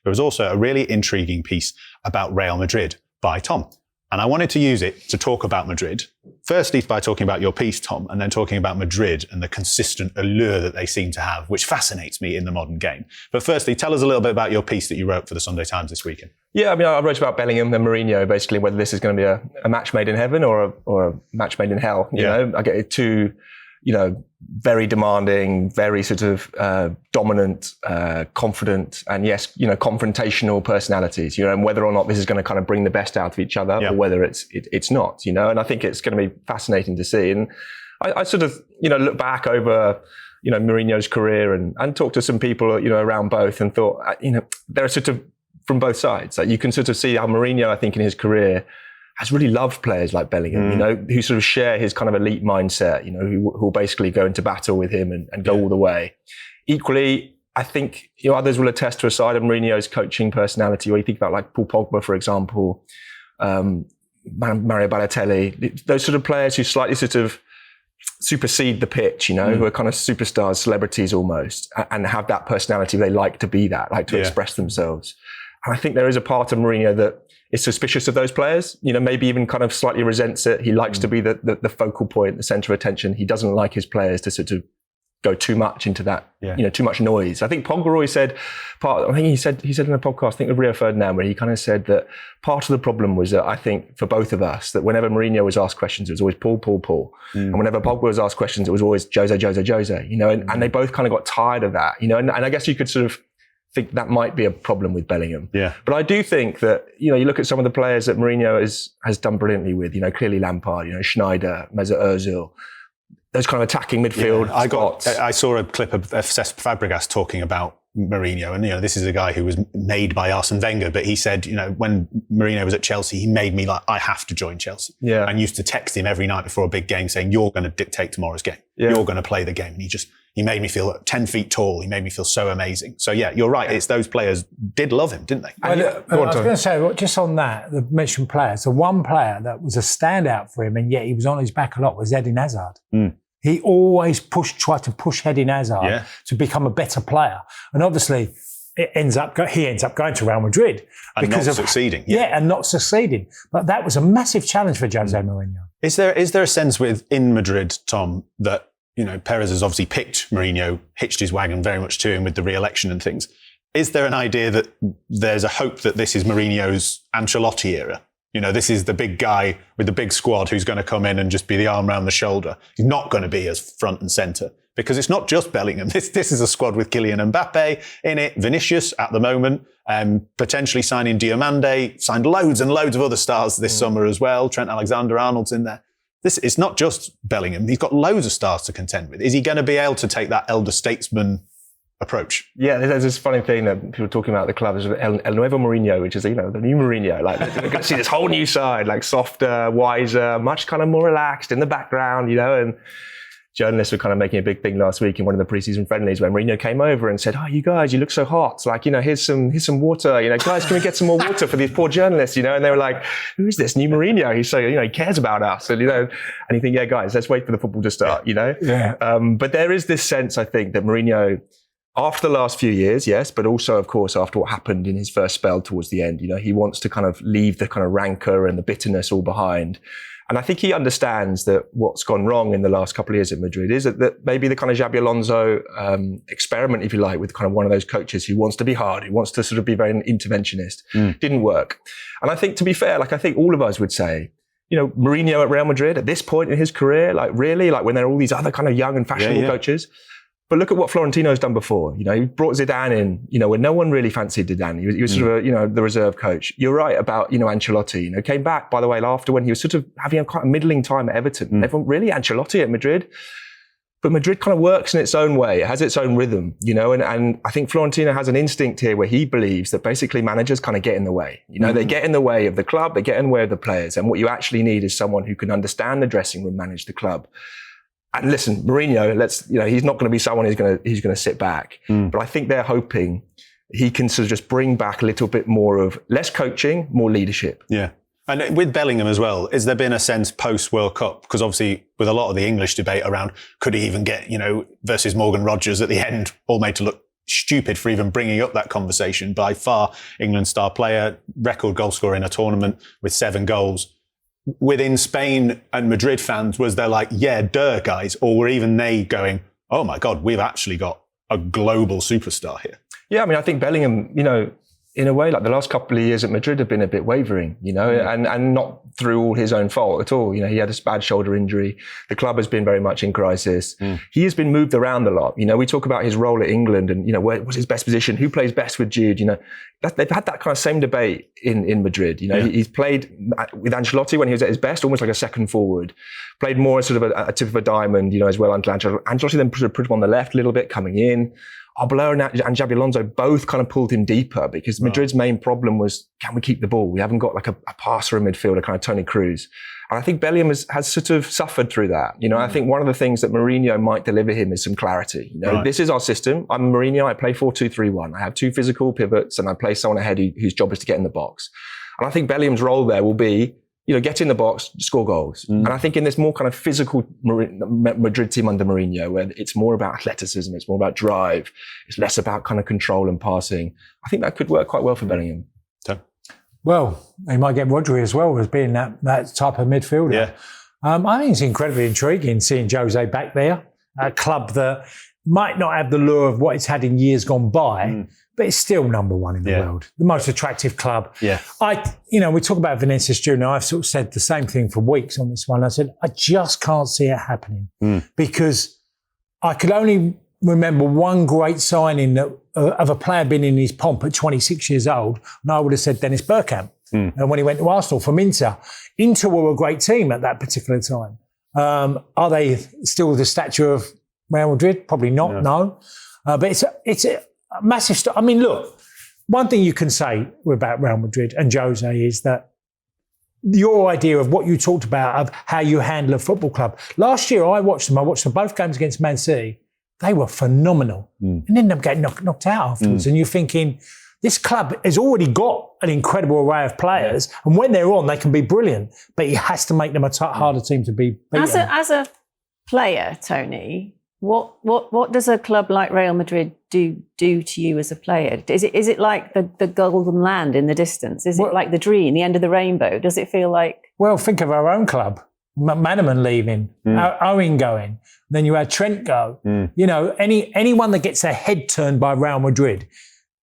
there was also a really intriguing piece about Real Madrid by Tom. And I wanted to use it to talk about Madrid. Firstly, by talking about your piece, Tom, and then talking about Madrid and the consistent allure that they seem to have, which fascinates me in the modern game. But firstly, tell us a little bit about your piece that you wrote for the Sunday Times this weekend. Yeah, I mean, I wrote about Bellingham and Mourinho, basically, whether this is going to be a match made in heaven or a match made in hell. You know, I get two, very demanding, very sort of dominant, confident, and yes, confrontational personalities, and whether or not this is going to kind of bring the best out of each other or whether it's not, and I think it's going to be fascinating to see. And I sort of, look back over, Mourinho's career and talk to some people, around both and thought, there are sort of from both sides. Like you can sort of see how Mourinho, I think in his career, has really loved players like Bellingham, who sort of share his kind of elite mindset, who will basically go into battle with him and go all the way. Equally, I think others will attest to a side of Mourinho's coaching personality, or you think about like Paul Pogba, for example, Mario Balotelli, those sort of players who slightly sort of supersede the pitch, who are kind of superstars, celebrities almost, and have that personality. They like to be that, like to express themselves. And I think there is a part of Mourinho that is suspicious of those players, maybe even kind of slightly resents it. He likes to be the focal point, the center of attention. He doesn't like his players to sort of go too much into that, too much noise. I think Pogba always said, he said in a podcast, I think with Rio Ferdinand, where he kind of said that part of the problem was that I think for both of us, that whenever Mourinho was asked questions, it was always Paul. And whenever Pogba was asked questions, it was always Jose, and they both kind of got tired of that, and I guess you could sort of think that might be a problem with Bellingham. Yeah. But I do think that, you look at some of the players that Mourinho has done brilliantly with, clearly Lampard, Schneider, Mesut Ozil, those kind of attacking midfield. Yeah, I saw a clip of Cesc Fabregas talking about Mourinho, and this is a guy who was made by Arsene Wenger, but he said, when Mourinho was at Chelsea, he made me like, I have to join Chelsea. Yeah. And used to text him every night before a big game saying, you're going to dictate tomorrow's game. Yeah. You're going to play the game. And he made me feel 10 feet tall. He made me feel so amazing. So yeah, you're right. It's those players did love him, didn't they? I was going to say, just on that, the mentioned players, the one player that was a standout for him, and yet he was on his back a lot, was Eden Hazard. He always tried to push Eden Hazard to become a better player. And obviously, he ends up going to Real Madrid. And not succeeding. Yeah, and not succeeding. But that was a massive challenge for José Mourinho. Is there a sense in Madrid, Tom, that Perez has obviously picked Mourinho, hitched his wagon very much to him with the re-election and things. Is there an idea that there's a hope that this is Mourinho's Ancelotti era? This is the big guy with the big squad who's going to come in and just be the arm around the shoulder. He's not going to be as front and centre because it's not just Bellingham. This is a squad with Kylian Mbappe in it, Vinícius at the moment, potentially signing Diomande, signed loads and loads of other stars this summer as well. Trent Alexander-Arnold's in there. It's not just Bellingham. He's got loads of stars to contend with. Is he going to be able to take that elder statesman approach? Yeah, there's this funny thing that people are talking about at the club. There's El Nuevo Mourinho, which is, the new Mourinho. Like, you're going to see this whole new side, like softer, wiser, much kind of more relaxed in the background, and journalists were kind of making a big thing last week in one of the preseason friendlies where Mourinho came over and said, "Oh, you guys, you look so hot. Like, here's some water. Guys, can we get some more water for these poor journalists?" And they were like, "Who is this new Mourinho? He's so, he cares about us." And, and you think, yeah, guys, let's wait for the football to start, Yeah. But there is this sense, I think, that Mourinho, after the last few years, yes, but also, of course, after what happened in his first spell towards the end, he wants to kind of leave the kind of rancor and the bitterness all behind. And I think he understands that what's gone wrong in the last couple of years at Madrid is that maybe the kind of Xabi Alonso experiment, if you like, with kind of one of those coaches who wants to be hard, who wants to sort of be very interventionist, didn't work. And I think, to be fair, I think all of us would say, Mourinho at Real Madrid at this point in his career, really, when there are all these other kind of young and fashionable coaches. But look at what Florentino's done before. He brought Zidane in, when no one really fancied Zidane. He was sort of, the reserve coach. You're right about, Ancelotti. Came back, by the way, after when he was sort of having a quite a middling time at Everton. Everyone, really, Ancelotti at Madrid? But Madrid kind of works in its own way. It has its own rhythm, and I think Florentino has an instinct here where he believes that basically managers kind of get in the way. They get in the way of the club, they get in the way of the players. And what you actually need is someone who can understand the dressing room, manage the club. And listen, Mourinho, he's not going to be someone who's going to sit back. But I think they're hoping he can sort of just bring back a little bit more of less coaching, more leadership. Yeah. And with Bellingham as well, has there been a sense post-World Cup? Because obviously with a lot of the English debate around, could he even get, versus Morgan Rogers at the end, all made to look stupid for even bringing up that conversation. By far, England's star player, record goal scorer in a tournament with 7 goals. Within Spain and Madrid fans, was there like, yeah, duh, guys? Or were even they going, oh my God, we've actually got a global superstar here? Yeah, I mean, I think Bellingham, in a way, like the last couple of years at Madrid have been a bit wavering, and not through all his own fault at all. He had a bad shoulder injury. The club has been very much in crisis. He has been moved around a lot. We talk about his role at England and, where was his best position? Who plays best with Jude? They've had that kind of same debate in Madrid. He's played with Ancelotti when he was at his best, almost like a second forward. Played more as sort of a tip of a diamond, as well. Ancelotti then put him on the left a little bit, coming in. Arbeloa and Xabi Alonso both kind of pulled him deeper because Madrid's main problem was, can we keep the ball? We haven't got like a passer in midfield, kind of Tony Cruz. And I think Bellingham has sort of suffered through that. I think one of the things that Mourinho might deliver him is some clarity. This is our system. I'm Mourinho. I play 4-2-3-1. I have 2 physical pivots and I play someone ahead whose job is to get in the box. And I think Bellingham's role there will be, get in the box, score goals. And I think in this more kind of physical Madrid team under Mourinho, where it's more about athleticism, it's more about drive, it's less about kind of control and passing, I think that could work quite well for Bellingham. Well, he might get Rodri as well as being that type of midfielder. Yeah. I think it's incredibly intriguing seeing Jose back there, a club that might not have the lure of what it's had in years gone by, but it's still number 1 in the world. The most attractive club. Yeah. We talk about Vinícius Jr. I've sort of said the same thing for weeks on this one. I said, I just can't see it happening because I could only remember one great signing of a player being in his pomp at 26 years old, and I would have said Dennis Bergkamp. And when he went to Arsenal from Inter were a great team at that particular time. Are they still the stature of Real Madrid? Probably not, no. But it's a massive... I mean, look, one thing you can say about Real Madrid and Jose is that your idea of what you talked about of how you handle a football club. Last year, I watched them both games against Man City. They were phenomenal and ended up getting knocked out afterwards. And you're thinking, this club has already got an incredible array of players, and when they're on, they can be brilliant. But he has to make them a harder team to be beaten. As a player, Tony, what does a club like Real Madrid do to you as a player? Is it like the golden land in the distance? Is it like the dream, the end of the rainbow? Does it feel like... Well, think of our own club. Manaman leaving, Owen going, then you had Trent go. Anyone that gets their head turned by Real Madrid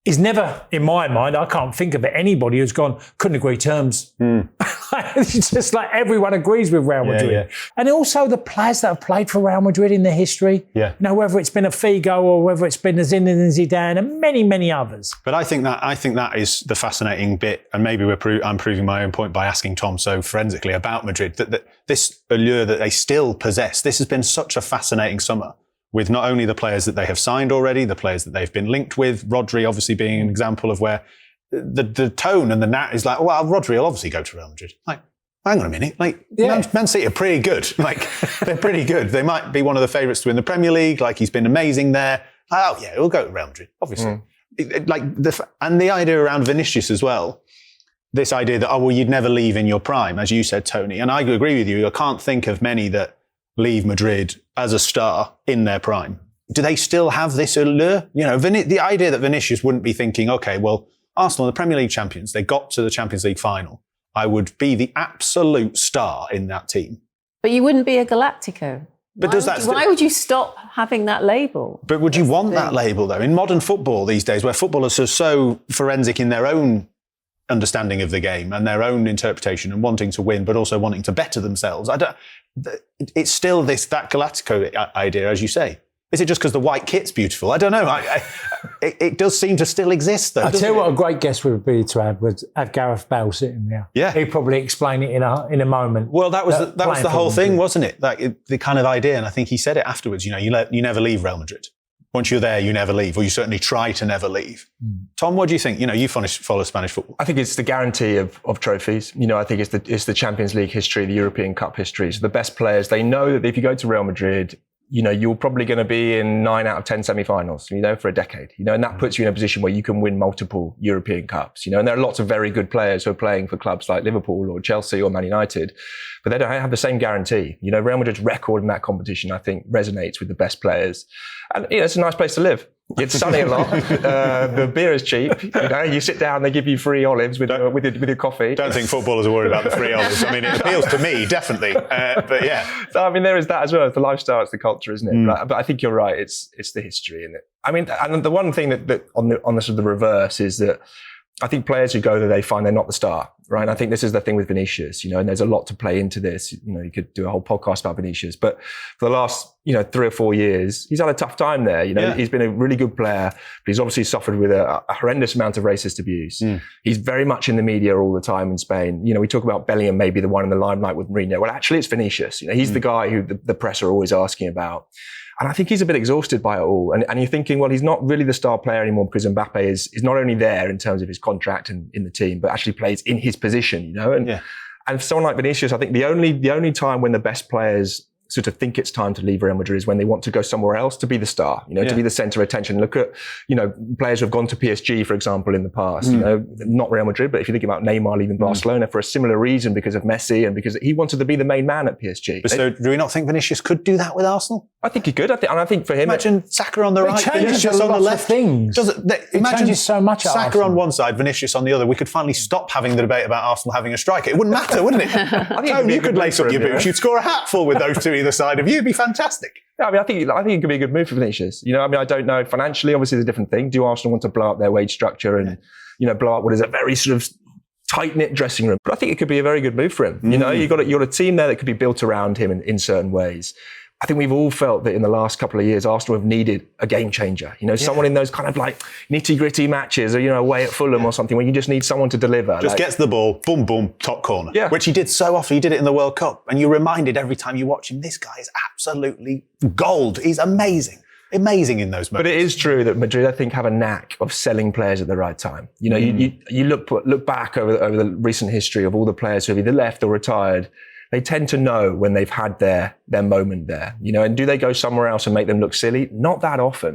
is never, in my mind, I can't think of it, anybody who's gone, couldn't agree terms. It's just like everyone agrees with Real Madrid. Yeah. And also the players that have played for Real Madrid in their history, whether it's been a Figo or whether it's been a Zinedine Zidane and many, many others. But I think that is the fascinating bit, and maybe I'm proving my own point by asking Tom so forensically about Madrid, that this allure that they still possess, this has been such a fascinating summer, with not only the players that they have signed already, the players that they've been linked with, Rodri obviously being an example of where the tone and the nat is like, well, Rodri will obviously go to Real Madrid. Like, hang on a minute. Man City are pretty good. They're pretty good. They might be one of the favourites to win the Premier League. He's been amazing there. Oh, yeah, he'll go to Real Madrid, obviously. And the idea around Vinícius as well, this idea that, you'd never leave in your prime, as you said, Tony. And I agree with you. I can't think of many that leave Madrid as a star in their prime. Do they still have this allure? The idea that Vinícius wouldn't be thinking, okay, well, Arsenal are the Premier League champions. They got to the Champions League final. I would be the absolute star in that team. But you wouldn't be a Galactico. But why would you stop having that label? But would you want that label, though? In modern football these days, where footballers are so forensic in their own understanding of the game and their own interpretation and wanting to win, but also wanting to better themselves. It's still that Galactico idea, as you say. Is it just because the white kit's beautiful? I don't know. It does seem to still exist, though. I'll tell you what a great guest would be to have Gareth Bale sitting there. Yeah. He'd probably explain it in a moment. Well, that was the whole thing, wasn't it? The kind of idea, and I think he said it afterwards, you never leave Real Madrid. Once you're there, you never leave, or you certainly try to never leave. Tom, what do you think? You follow Spanish football. I think it's the guarantee of trophies. I think it's the Champions League history, the European Cup history. So the best players, they know that if you go to Real Madrid, you're probably going to be in 9 out of 10 semi-finals, for a decade, and that puts you in a position where you can win multiple European Cups, and there are lots of very good players who are playing for clubs like Liverpool or Chelsea or Man United, but they don't have the same guarantee. Real Madrid's record in that competition, I think, resonates with the best players. And, it's a nice place to live. It's sunny a lot. The beer is cheap. You sit down, they give you free olives with your coffee. Don't think footballers are worried about the free olives. I mean, it appeals to me, definitely. But yeah. So, I mean, there is that as well. It's the lifestyle, it's the culture, isn't it? But I think you're right. It's the history in it. I mean, and the one thing that on the sort of the reverse is that I think players who go there, they find they're not the star, right? And I think this is the thing with Vinícius, and there's a lot to play into this. You could do a whole podcast about Vinícius, but for the last, 3 or 4 years, he's had a tough time there. He's been a really good player, but he's obviously suffered with a horrendous amount of racist abuse. He's very much in the media all the time in Spain. We talk about Bellingham, maybe the one in the limelight with Mourinho. Well, actually, it's Vinícius. He's the guy who the press are always asking about. And I think he's a bit exhausted by it all. And you're thinking, well, he's not really the star player anymore because Mbappe is not only there in terms of his contract and in the team, but actually plays in his position, And for someone like Vinícius, I think the only time when the best players sort of think it's time to leave Real Madrid is when they want to go somewhere else to be the star, to be the center of attention. Look at, players who have gone to PSG, for example, in the past, not Real Madrid, but if you think about Neymar leaving Barcelona for a similar reason because of Messi and because he wanted to be the main man at PSG. But so do we not think Vinícius could do that with Arsenal? I think he could. I think for him, imagine Saka on the right, Vinícius on the left. Imagine changes so much. Saka on one side, Vinícius on the other. We could finally stop having the debate about Arsenal having a striker. It wouldn't matter, wouldn't it? I think you could lace up your boots. You'd score a hatful with those two either side of you. It'd be fantastic. Yeah, I think it could be a good move for Vinícius. I don't know financially. Obviously, it's a different thing. Do Arsenal want to blow up their wage structure and blow up what is a very sort of tight-knit dressing room? But I think it could be a very good move for him. You've got a team there that could be built around him in certain ways. I think we've all felt that in the last couple of years, Arsenal have needed a game changer. Someone in those kind of like nitty-gritty matches or, away at Fulham or something where you just need someone to deliver. Just gets the ball, boom, boom, top corner. Yeah. Which he did so often. He did it in the World Cup. And you're reminded every time you watch him, this guy is absolutely gold. He's amazing. Amazing in those moments. But it is true that Madrid, I think, have a knack of selling players at the right time. You look back over the recent history of all the players who have either left or retired. They tend to know when they've had their moment there, and do they go somewhere else and make them look silly? Not that often.